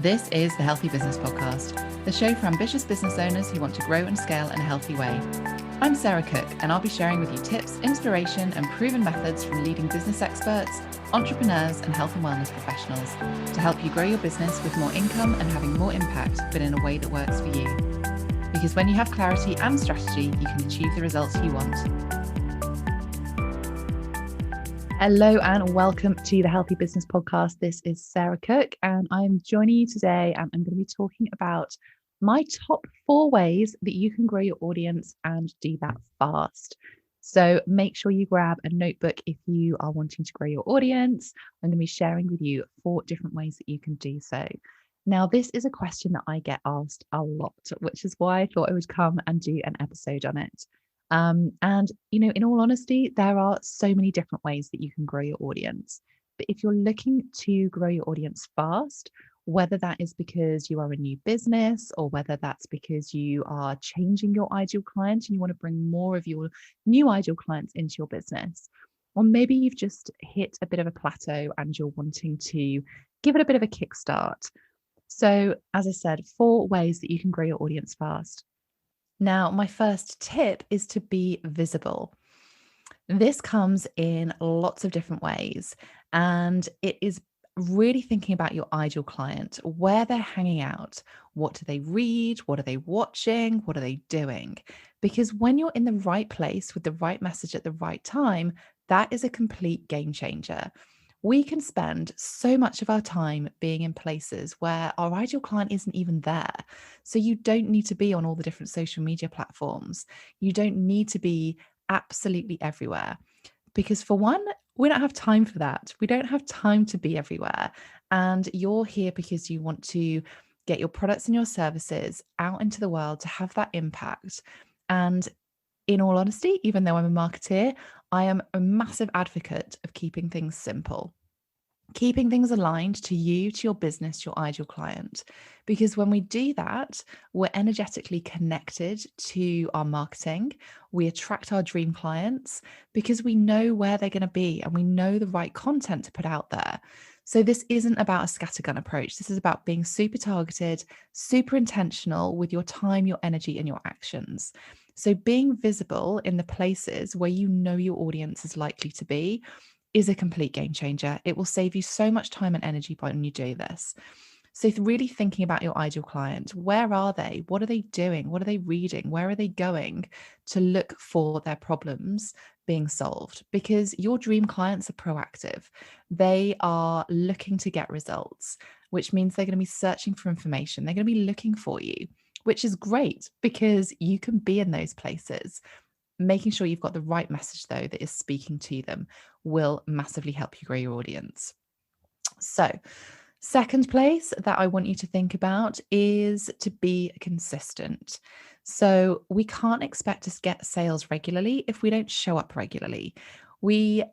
This is the Healthy Business Podcast, the show for ambitious business owners who want to grow and scale in a healthy way. I'm Sarah Cook, and I'll be sharing with you tips, inspiration, and proven methods from leading business experts, entrepreneurs, and health and wellness professionals to help you grow your business with more income and having more impact, but in a way that works for you. Because when you have clarity and strategy, you can achieve the results you want. Hello and welcome to the Healthy Business Podcast. This is Sarah Cook and I'm joining you today and I'm going to be talking about my top 4 ways that you can grow your audience and do that fast. So make sure you grab a notebook if you are wanting to grow your audience. I'm going to be sharing with you 4 different ways that you can do so. Now, this is a question that I get asked a lot, which is why I thought I would come and do an episode on it. In all honesty, there are so many different ways that you can grow your audience. But if you're looking to grow your audience fast, whether that is because you are a new business or whether that's because you are changing your ideal client and you want to bring more of your new ideal clients into your business, or maybe you've just hit a bit of a plateau and you're wanting to give it a bit of a kickstart. So, as I said, 4 ways that you can grow your audience fast. Now, my first tip is to be visible. This comes in lots of different ways, and it is really thinking about your ideal client, where they're hanging out, what do they read, what are they watching, what are they doing? Because when you're in the right place with the right message at the right time, that is a complete game changer. We can spend so much of our time being in places where our ideal client isn't even there. So you don't need to be on all the different social media platforms. You don't need to be absolutely everywhere. Because for one, we don't have time for that. We don't have time to be everywhere. And you're here because you want to get your products and your services out into the world to have that impact. And in all honesty, even though I'm a marketeer, I am a massive advocate of keeping things simple, keeping things aligned to you, to your business, your ideal client. Because when we do that, we're energetically connected to our marketing. We attract our dream clients because we know where they're going to be and we know the right content to put out there. So this isn't about a scattergun approach. This is about being super targeted, super intentional with your time, your energy, and your actions. So being visible in the places where you know your audience is likely to be is a complete game changer. It will save you so much time and energy when you do this. So really thinking about your ideal client. Where are they? What are they doing? What are they reading? Where are they going to look for their problems being solved? Because your dream clients are proactive. They are looking to get results, which means they're going to be searching for information. They're going to be looking for you, which is great because you can be in those places. Making sure you've got the right message, though, that is speaking to them will massively help you grow your audience. So, second place that I want you to think about is to be consistent. So we can't expect to get sales regularly if we don't show up regularly. We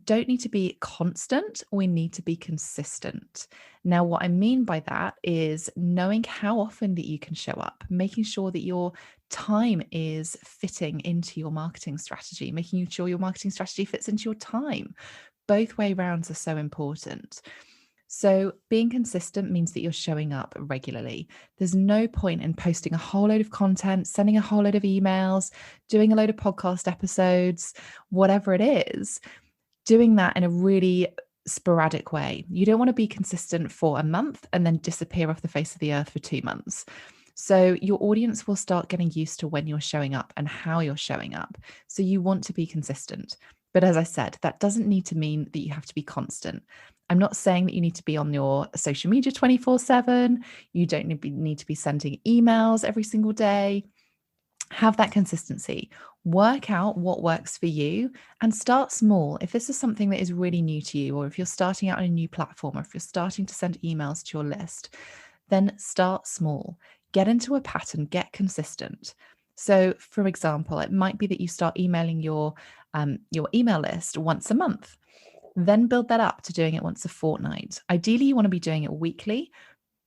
don't need to be constant, we need to be consistent. Now, what I mean by that is knowing how often that you can show up, making sure that your time is fitting into your marketing strategy, making sure your marketing strategy fits into your time. Both way rounds are so important. So being consistent means that you're showing up regularly. There's no point in posting a whole load of content, sending a whole load of emails, doing a load of podcast episodes, whatever it is, doing that in a really sporadic way. You don't want to be consistent for a month and then disappear off the face of the earth for 2 months. So your audience will start getting used to when you're showing up and how you're showing up. So you want to be consistent. But as I said, that doesn't need to mean that you have to be constant. I'm not saying that you need to be on your social media 24/7. You don't need to be sending emails every single day. Have that consistency. Work out what works for you and start small. If this is something that is really new to you, or if you're starting out on a new platform, or if you're starting to send emails to your list, then start small. Get into a pattern, get consistent. So, for example, it might be that you start emailing your email list once a month. Then build that up to doing it once a fortnight. Ideally, you want to be doing it weekly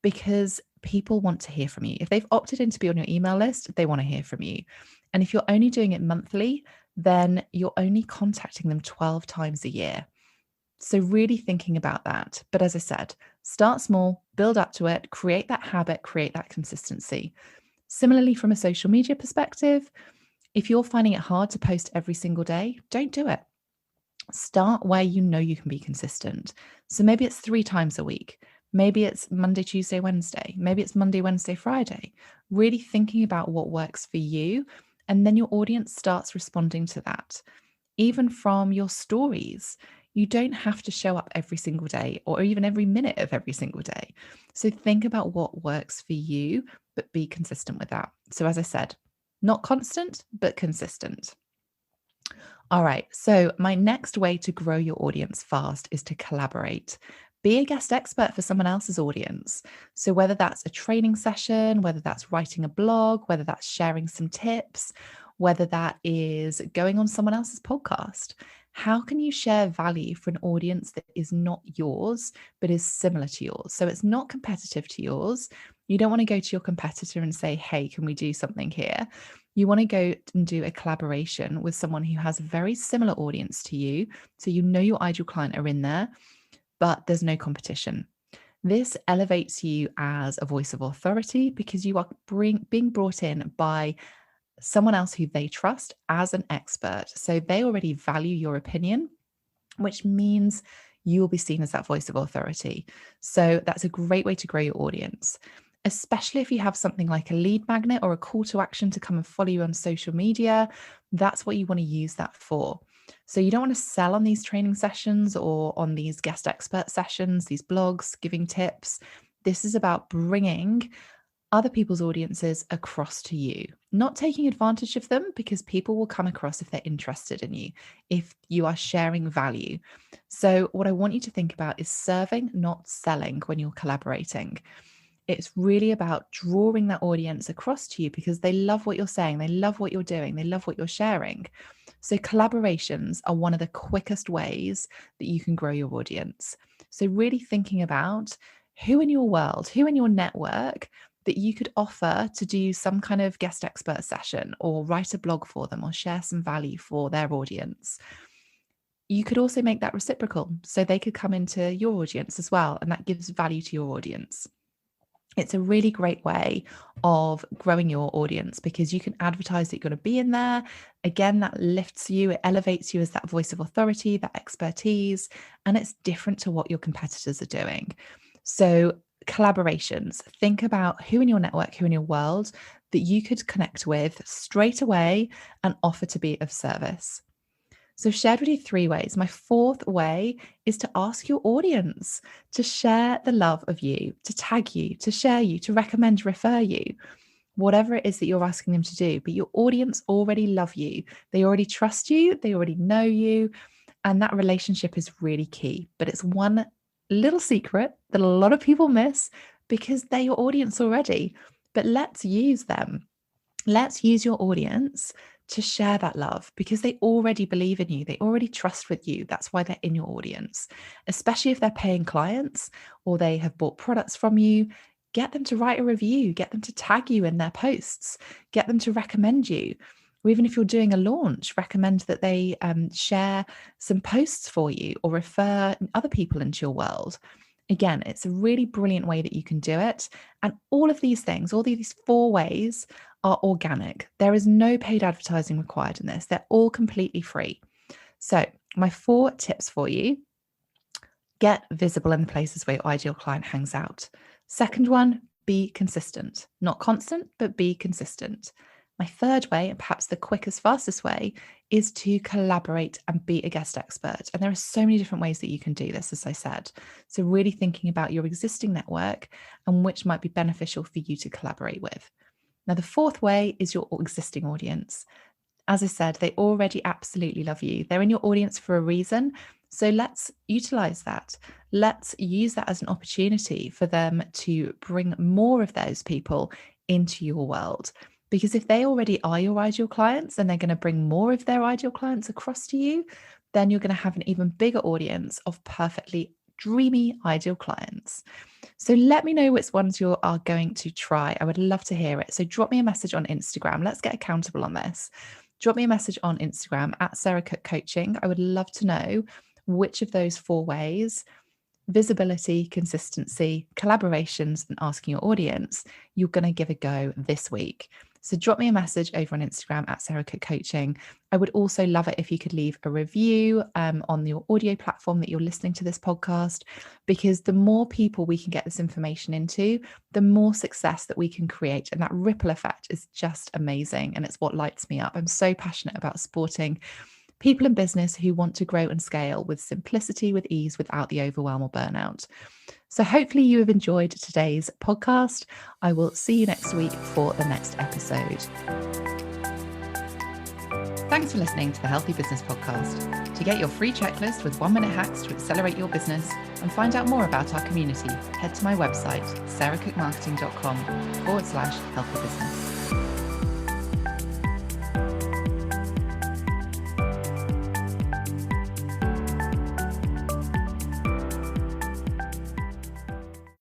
because people want to hear from you. If they've opted in to be on your email list, they want to hear from you. And if you're only doing it monthly, then you're only contacting them 12 times a year. So really thinking about that. But as I said, start small, build up to it, create that habit, create that consistency. Similarly, from a social media perspective, if you're finding it hard to post every single day, don't do it. Start where you know you can be consistent. So maybe it's 3 times a week. Maybe it's Monday, Tuesday, Wednesday. Maybe it's Monday, Wednesday, Friday. Really thinking about what works for you. And then your audience starts responding to that. Even from your stories, you don't have to show up every single day or even every minute of every single day. So think about what works for you, but be consistent with that. So, as I said, not constant, but consistent. All right. So, my next way to grow your audience fast is to collaborate. Be a guest expert for someone else's audience. So, whether that's a training session, whether that's writing a blog, whether that's sharing some tips, whether that is going on someone else's podcast, how can you share value for an audience that is not yours, but is similar to yours? So, it's not competitive to yours. You don't want to go to your competitor and say, hey, can we do something here? You want to go and do a collaboration with someone who has a very similar audience to you. So you know your ideal client are in there, but there's no competition. This elevates you as a voice of authority because you are being brought in by someone else who they trust as an expert. So they already value your opinion, which means you will be seen as that voice of authority. So that's a great way to grow your audience, especially if you have something like a lead magnet or a call to action to come and follow you on social media. That's what you want to use that for. So you don't want to sell on these training sessions or on these guest expert sessions, these blogs, giving tips. This is about bringing other people's audiences across to you, not taking advantage of them, because people will come across if they're interested in you, if you are sharing value. So what I want you to think about is serving, not selling when you're collaborating. It's really about drawing that audience across to you because they love what you're saying, they love what you're doing, they love what you're sharing. So collaborations are one of the quickest ways that you can grow your audience. So really thinking about who in your world, who in your network that you could offer to do some kind of guest expert session or write a blog for them or share some value for their audience. You could also make that reciprocal so they could come into your audience as well, and that gives value to your audience. It's a really great way of growing your audience because you can advertise that you're going to be in there. Again, that lifts you, it elevates you as that voice of authority, that expertise, and it's different to what your competitors are doing. So collaborations, think about who in your network, who in your world that you could connect with straight away and offer to be of service. So I've shared with you 3 ways. My 4th way is to ask your audience to share the love of you, to tag you, to share you, to recommend, refer you, whatever it is that you're asking them to do. But your audience already love you. They already trust you. They already know you. And that relationship is really key. But it's one little secret that a lot of people miss because they're your audience already. But let's use them. Let's use your audience to share that love because they already believe in you. They already trust with you. That's why they're in your audience, especially if they're paying clients or they have bought products from you. Get them to write a review, get them to tag you in their posts, get them to recommend you. Or even if you're doing a launch, recommend that they share some posts for you or refer other people into your world. Again, it's a really brilliant way that you can do it. And all of these things, all these 4 ways are organic. There is no paid advertising required in this. They're all completely free. So my 4 tips for you: get visible in the places where your ideal client hangs out. Second one, be consistent, not constant, but be consistent. My 3rd way, and perhaps the quickest, fastest way, is to collaborate and be a guest expert. And there are so many different ways that you can do this, as I said. So really thinking about your existing network and which might be beneficial for you to collaborate with. Now, the 4th way is your existing audience. As I said, they already absolutely love you. They're in your audience for a reason. So let's utilize that. Let's use that as an opportunity for them to bring more of those people into your world. Because if they already are your ideal clients and they're going to bring more of their ideal clients across to you, then you're going to have an even bigger audience of perfectly dreamy ideal clients. So let me know which ones you are going to try. I would love to hear it. So drop me a message on Instagram. Let's get accountable on this. Drop me a message on Instagram at Sarah Cook Coaching. I would love to know which of those 4 ways, visibility, consistency, collaborations, and asking your audience, you're going to give a go this week. So drop me a message over on Instagram at Sarah Cook Coaching. I would also love it if you could leave a review on your audio platform that you're listening to this podcast, because the more people we can get this information into, the more success that we can create. And that ripple effect is just amazing. And it's what lights me up. I'm so passionate about supporting people in business who want to grow and scale with simplicity, with ease, without the overwhelm or burnout. So hopefully you have enjoyed today's podcast. I will see you next week for the next episode. Thanks for listening to the Healthy Business Podcast. To get your free checklist with 1-minute hacks to accelerate your business and find out more about our community, head to my website, sarahcookmarketing.com/healthy business.